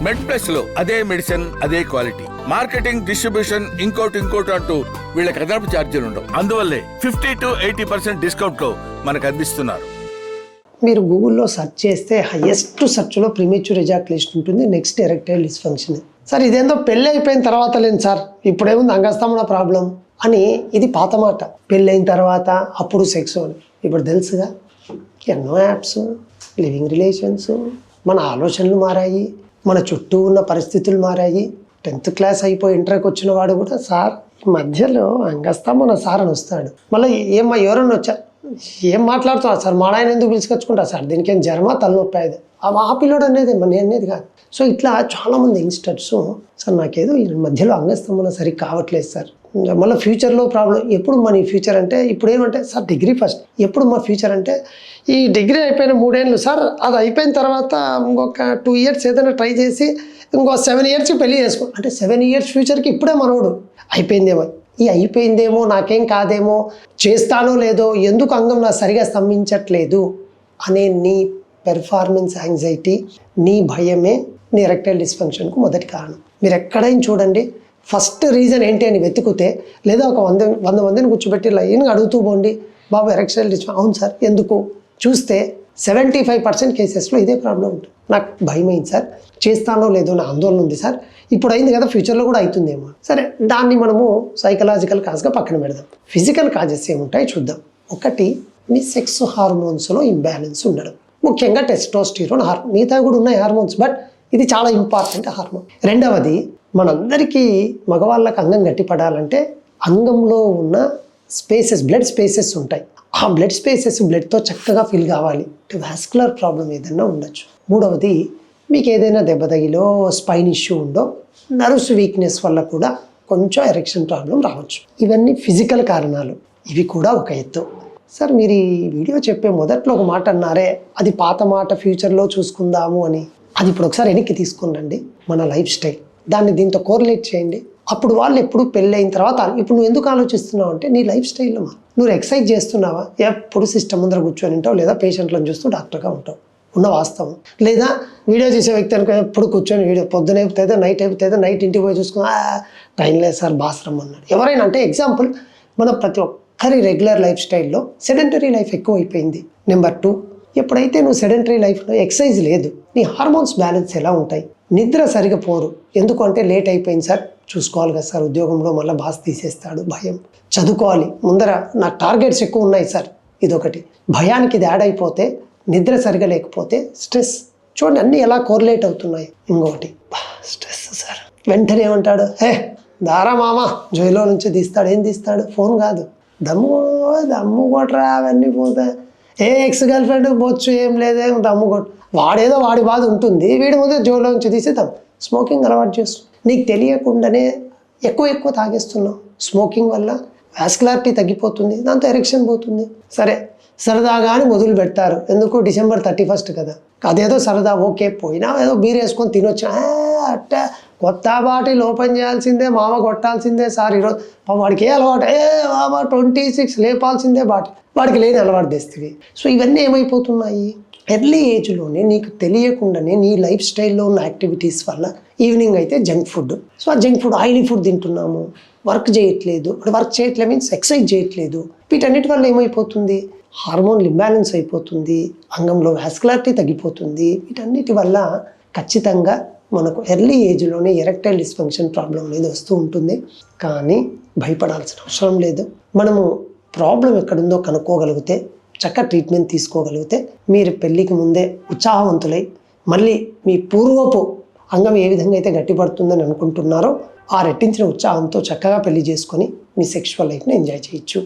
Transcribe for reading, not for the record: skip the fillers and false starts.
మెడ్ plus లో అదే medicine అదే క్వాలిటీ, మార్కెటింగ్, డిస్ట్రిబ్యూషన్, ఇంకోటి అంటూ వీళ్ళకి అదనపు ఛార్జీలు ఉండవు. అందువల్లే 50 to 80% డిస్కౌంట్ లో మనకు అందిస్తున్నారు. మీరు గూగుల్లో సెర్చ్ చేస్తే హైయెస్ట్ సెర్చ్లో ప్రీమెచ్యూర్ ఎజాక్యులేషన్ ఉంటుంది, నెక్స్ట్ ఎరెక్టైల్ డిస్ఫంక్షన్. సార్ ఇదేందో పెళ్ళి అయిపోయిన తర్వాత లేని సార్, ఇప్పుడేముంది అంగస్తమన ప్రాబ్లం అని, ఇది పాత మాట. పెళ్ళైన తర్వాత అప్పుడు సెక్స్ అని. ఇప్పుడు తెలుసుగా ఎన్నో యాప్స్, లివింగ్ రిలేషన్స్, మన ఆలోచనలు మారాయి, మన చుట్టూ ఉన్న పరిస్థితులు మారాయి. 10th క్లాస్ అయిపోయి ఇంటర్కి వచ్చిన వాడు కూడా సార్ మధ్యలో అంగస్తమన సార్ అని వస్తాడు. మళ్ళీ ఏమ్మా ఎవరన్నా వచ్చారు, ఏం మాట్లాడుతున్నారు సార్, మా ఆయన ఎందుకు పిలుచుకొచ్చుకుంటా సార్, దీనికి ఏం జ్వరమా తలనొప్పి అది ఆ పిల్లడు అనేది నేను అనేది కాదు. సో ఇట్లా చాలామంది యంగ్స్టర్స్ సార్ నాకేదో ఈ మధ్యలో అంగస్తమన సరిగ్గా కావట్లేదు సార్, మళ్ళీ ఫ్యూచర్లో ప్రాబ్లం. ఎప్పుడు మన ఫ్యూచర్ అంటే ఇప్పుడు ఏమంటే సార్ డిగ్రీ ఫస్ట్, ఎప్పుడు మా ఫ్యూచర్ అంటే ఈ డిగ్రీ అయిపోయిన 3 ఏళ్ళు సార్, అది అయిపోయిన తర్వాత ఇంకొక 2 years ఏదైనా ట్రై చేసి ఇంకో 7 years పెళ్లి చేసుకో అంటే 7 years ఫ్యూచర్కి ఇప్పుడే మనోడు అయిపోయిందేమో, ఈ అయిపోయిందేమో నాకేం కాదేమో, చేస్తానో లేదో, ఎందుకు అంగం నా సరిగా స్తంభించట్లేదు అనే నీ పెర్ఫార్మెన్స్ యాంగ్జైటీ, నీ భయమే నీ ఎరెక్టైల్ డిస్ఫంక్షన్కు మొదటి కారణం. మీరు ఎక్కడైనా చూడండి, ఫస్ట్ రీజన్ ఏంటి అని వెతుకుతే, లేదా ఒక 100 మందిని కూర్చోబెట్టి లైన్గా అడుగుతూ పోండి, బాబు ఎరెక్టైల్ డిస్ఫంక్షన్, అవును సార్ ఎందుకు, చూస్తే 75% కేసెస్లో ఇదే ప్రాబ్లం ఉంటుంది. నాకు భయమైంది సార్, చేస్తానో లేదో నా ఆందోళన ఉంది సార్, ఇప్పుడు అయింది కదా ఫ్యూచర్లో కూడా అవుతుందేమో. సరే దాన్ని మనము సైకలాజికల్ కాజ్గా పక్కన పెడదాం. ఫిజికల్ కాజెస్ ఏముంటాయి చూద్దాం. ఒకటి, మీ సెక్స్ హార్మోన్స్లో ఇంబ్యాలెన్స్ ఉండడం, ముఖ్యంగా టెస్టోస్టిరోన్ హార్మోన్. మిగతా కూడా ఉన్నాయి హార్మోన్స్, బట్ ఇది చాలా ఇంపార్టెంట్ హార్మోన్. రెండవది, మనందరికీ మగవాళ్ళకి అంగం గట్టిపడాలంటే అంగంలో ఉన్న స్పేసెస్, బ్లడ్ స్పేసెస్ ఉంటాయి. ఆ బ్లడ్ స్పేసెస్ బ్లడ్తో చక్కగా ఫిల్ కావాలి. వాస్కులర్ ప్రాబ్లం ఏదైనా ఉండొచ్చు. మూడవది, మీకు ఏదైనా దెబ్బ తగిలో, స్పైన్ ఇష్యూ ఉండో, నర్వ్స్ వీక్నెస్ వల్ల కూడా కొంచెం ఎరెక్షన్ ప్రాబ్లం రావచ్చు. ఇవన్నీ ఫిజికల్ కారణాలు. ఇవి కూడా ఒక ఎత్తు. సార్ మీరు ఈ వీడియో చెప్పే మొదట్లో ఒక మాట అన్నారే, అది పాత మాట, ఫ్యూచర్లో చూసుకుందాము అని. అది ఇప్పుడు ఒకసారి వెనక్కి తీసుకురండి. మన లైఫ్ స్టైల్, దాన్ని దీంతో కోరిలేట్ చేయండి. అప్పుడు వాళ్ళు ఎప్పుడు పెళ్ళి అయిన తర్వాత, ఇప్పుడు నువ్వు ఎందుకు ఆలోచిస్తున్నావు అంటే నీ లైఫ్ స్టైల్లో నువ్వు ఎక్సర్సైజ్ చేస్తున్నావా, ఎప్పుడు సిస్టమ్ ముందర కూర్చొని ఉంటావు, లేదా పేషెంట్లను చూస్తూ డాక్టర్గా ఉంటావు, ఉన్న వాస్తవం. లేదా వీడియో చేసే వ్యక్తి అనుకో ఎప్పుడు కూర్చొని వీడియో పొద్దున అయిపోతే నైట్ అయిపోతే, నైట్ ఇంటికి పోయి చూసుకుని టైం లేదు సార్ బాస్రమ్ అన్నాడు. ఎవరైనా అంటే ఎగ్జాంపుల్, మన ప్రతి ఒక్కరి రెగ్యులర్ లైఫ్ స్టైల్లో సెడెంటరీ లైఫ్ ఎక్కువ అయిపోయింది. నెంబర్ 2, ఎప్పుడైతే నువ్వు సెడెంటరీ లైఫ్లో ఎక్సర్సైజ్ లేదు, నీ హార్మోన్స్ బ్యాలెన్స్ ఎలా ఉంటాయి, నిద్ర సరిగా పోరు. ఎందుకంటే లేట్ అయిపోయింది సార్, చూసుకోవాలి కదా సార్, ఉద్యోగంలో మళ్ళీ బాస్ తీసేస్తాడు, భయం. చదువుకోవాలి, ముందర నాకు టార్గెట్స్ ఎక్కువ ఉన్నాయి సార్, ఇదొకటి. భయానికి ఇది యాడ్ అయిపోతే, నిద్ర సరిగా లేకపోతే స్ట్రెస్. చూడండి అన్నీ ఎలా కోరిలేట్ అవుతున్నాయి. ఇంకొకటి స్ట్రెస్ సార్, వెంటనే ఏమంటాడు, దారా మామ జైల్లో నుంచి తీస్తాడు. ఏం తీస్తాడు, ఫోన్ కాదు, దమ్ము కొట్టరా, అవన్నీ పోతాయి. ఎక్స్ గర్ల్ ఫ్రెండ్ పోవచ్చు, ఏం లేదే, దమ్ము కొట్టు. వాడేదో వాడి బాధ ఉంటుంది, వీడి ముందు జోలో నుంచి తీసేద్దాం. స్మోకింగ్ అలవాటు చేస్తున్నాం, నీకు తెలియకుండానే ఎక్కువ తాగేస్తున్నావు. స్మోకింగ్ వల్ల వాస్కులారిటీ తగ్గిపోతుంది, దాంతో ఎరెక్షన్ పోతుంది. సరే సరదాగా అని మొదలు పెడతారు. ఎందుకు, December 31 కదా, అదేదో సరదా, ఓకే. పోయినా ఏదో బీర్ వేసుకొని తినొచ్చు, అట్ట కొత్త బాటిల్ ఓపెన్ చేయాల్సిందే, మామ కొట్టాల్సిందే సార్ ఈరోజు. వాడికి ఏ అలవాటు, మామ 26 లేపాల్సిందే బాటిల్, వాడికి లేని అలవాటు తెస్తుంది. సో ఇవన్నీ ఏమైపోతున్నాయి, ఎర్లీ ఏజ్లోనే నీకు తెలియకుండానే నీ లైఫ్ స్టైల్లో ఉన్న యాక్టివిటీస్ వల్ల. ఈవినింగ్ అయితే జంక్ ఫుడ్, సో ఆ జంక్ ఫుడ్, ఆయిలీ ఫుడ్ తింటున్నాము, వర్క్ చేయట్లేదు. వర్క్ చేయట్లేదు మీన్స్ ఎక్సర్సైజ్ చేయట్లేదు. వీటన్నిటి వల్ల ఏమైపోతుంది, హార్మోన్లు ఇంబ్యాలెన్స్ అయిపోతుంది, అంగంలో వాస్కులారిటీ తగ్గిపోతుంది. వీటన్నిటి వల్ల ఖచ్చితంగా మనకు ఎర్లీ ఏజ్లోనే ఎరెక్టైల్ డిస్ఫంక్షన్ ప్రాబ్లం అనేది వస్తూ ఉంటుంది. కానీ భయపడాల్సిన అవసరం లేదు. మనము ప్రాబ్లం ఎక్కడుందో కనుక్కోగలిగితే, చక్కగా ట్రీట్మెంట్ తీసుకోగలిగితే, మీరు పెళ్ళికి ముందే ఉత్సాహవంతులై మళ్ళీ మీ పూర్వపు అంగం ఏ విధంగా అయితే గట్టిపడుతుందని అనుకుంటున్నారో, ఆ రెట్టించిన ఉత్సాహంతో చక్కగా పెళ్లి చేసుకొని మీ సెక్షువల్ లైఫ్ని ఎంజాయ్ చేయొచ్చు.